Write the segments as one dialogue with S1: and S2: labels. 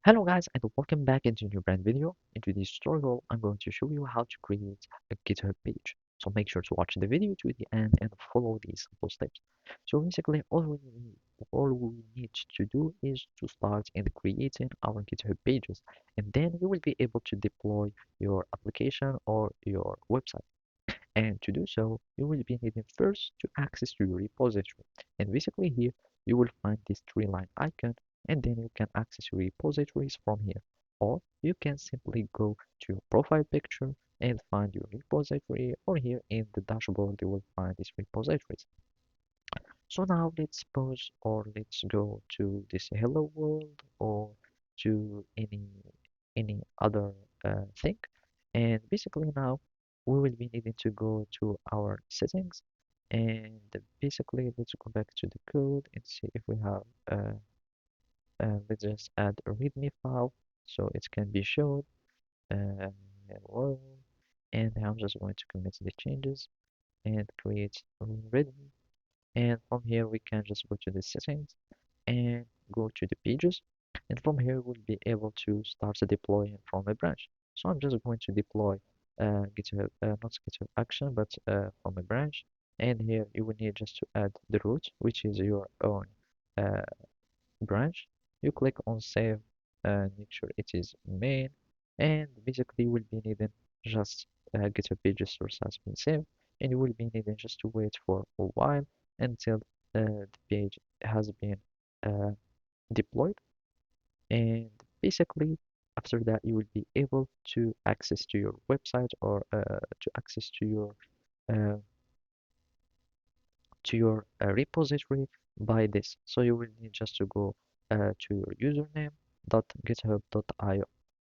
S1: Hello guys and welcome back into a new brand video. In today's tutorial, I'm going to show you how to create a GitHub page. So make sure to watch the video to the end and follow these simple steps. So basically all we need to do is to start in creating our GitHub pages, and then you will be able to deploy your application or your website. And to do so, you will be needing first to access to your repository. And basically here, you will find this three-line icon, and then you can access your repositories from here. Or you can simply go to your profile picture and find your repository, or here in the dashboard, you will find these repositories. So now let's pause or let's go to this hello world or to any other thing. And basically now we will be needing to go to our settings, and basically let's go back to the code and see if we have let's just add a readme file so it can be shown. Uh, hello, and I'm just going to commit the changes and create a readme, and from here we can just go to the settings and go to the pages, and from here we'll be able to start deploying from a branch. So I'm just going to deploy GitHub, not GitHub action, but from a branch. And here you will need just to add the root, which is your own uh, branch. You click on save and make sure it is main, and basically you will be needing just GitHub pages source has been saved, and you will be needing just to wait for a while until the page has been uh, deployed. And basically after that you will be able to access to your website or to access uh, to your repository by this. So you will need just to go to your username.github.io,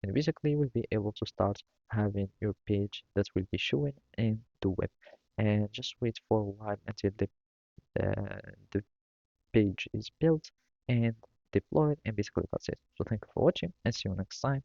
S1: and basically you will be able to start having your page that will be showing in the web. And just wait for a while until the page is built and deployed, and basically that's it. So thank you for watching and see you next time.